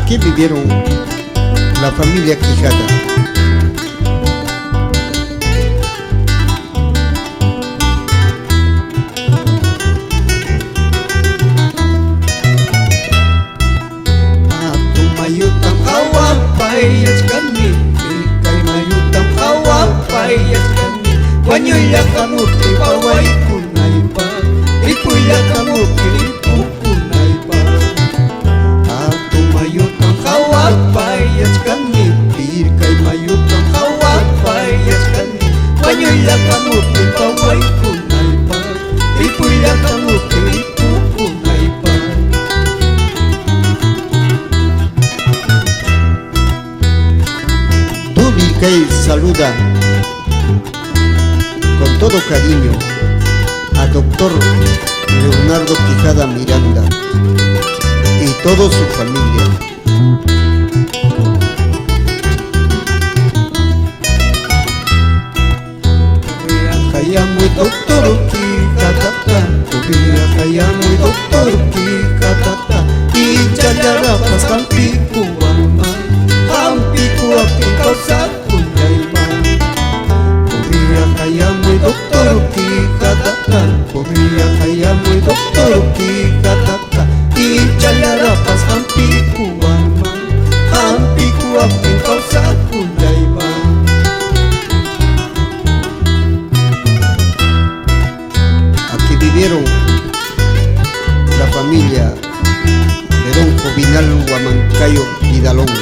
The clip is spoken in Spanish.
Aquí vivieron la familia Quijada. Mayutam hawapayas kami, kay mayutam hawapayas kami. Wanyo'y kamuti paway kunay pa, ipu'y kamuti ipukunay pa. Ato mayutam hawapayas kami, kay mayutam hawapayas kami. Wanyo'y kamuti paway kunay pa, ipu'y kamuti ipukunay pa. Kay saluda con todo cariño a doctor Leonardo Quijada Miranda y toda su familia. Hayamoy doctor Quijada, hayamoy doctor Quijada, ichayarapas kampikuama, kampikuapi kausa. Hayamoy doctor Quijada, hayamoy doctor Quijada, ichayarapas kampikuama, kampikuapi kausa kunayba. Aquí vivieron la familia de don Jovinal Huamancayo Vidalón.